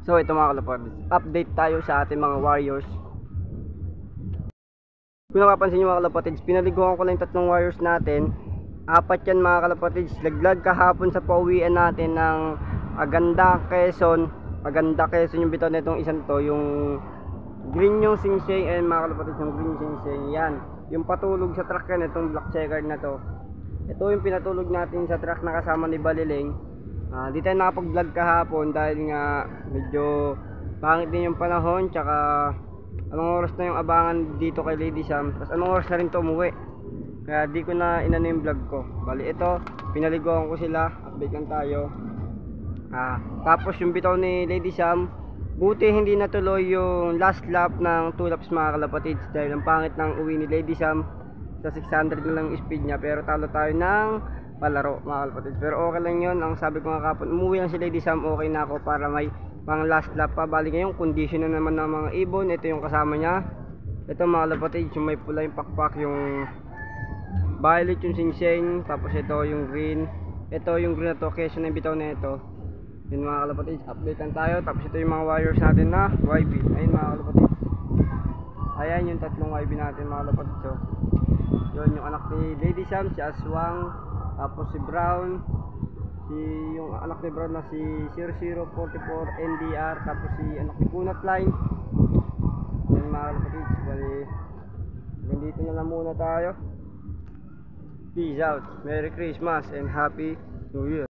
So ito mga kalapatids, update tayo sa ating mga warriors. Kung napapansin nyo mga kalapatids, pinaliguan ko lang yung tatlong warriors natin. Apat yan mga kalapatids, laglag kahapon sa pauwian natin ng Aganda, Quezon. Aganda, Quezon yung bitaw na itong isang to, yung green yung singsing. And mga kalapatids, yung green singsing, yan yung patulog sa truck yan, itong black checkered na to. Ito yung pinatulog natin sa truck na kasama ni Baliling. Di tayo nakapag-vlog kahapon dahil nga medyo pangit din yung panahon, tsaka anong oras na yung abangan dito kay Lady Sam, tapos anong oras na rin to umuwi, kaya di ko na inano yung vlog ko. Bali ito, pinaliguan ko sila, update lang tayo. Tapos yung bitaw ni Lady Sam, buti hindi natuloy yung last lap ng 2 laps mga kalapatids dahil ang pangit ng uwi ni Lady Sam. Sa 600 na lang speed niya, pero talo tayo ng palaro mga kalapatids. Pero okay lang yun, ang sabi ko nga kapon, umuwi lang si Lady Sam, okay na ako para may pang last lap pa. Bali ngayong condition na naman ng mga ibon. Ito yung kasama niya, ito mga kalapatids, yung may pula yung pakpak, yung violet yung singsing, tapos ito yung green. Ito yung green na to, kesyo na yung bitaw na ito. Yun mga kalapatids, update lang tayo. Tapos ito yung mga warriors natin na YB. Ayun mga kalapatids, ayan yung tatlong YB natin mga kalapatids. So yun yung anak ni Lady Sam, si Aswang, tapos si Brown, yung anak ni Brown na si 0044 NDR, tapos si anak ni Kunat Line. Yan mga kalapatids, bali nandito na lang muna tayo. Peace out, Merry Christmas and Happy New Year.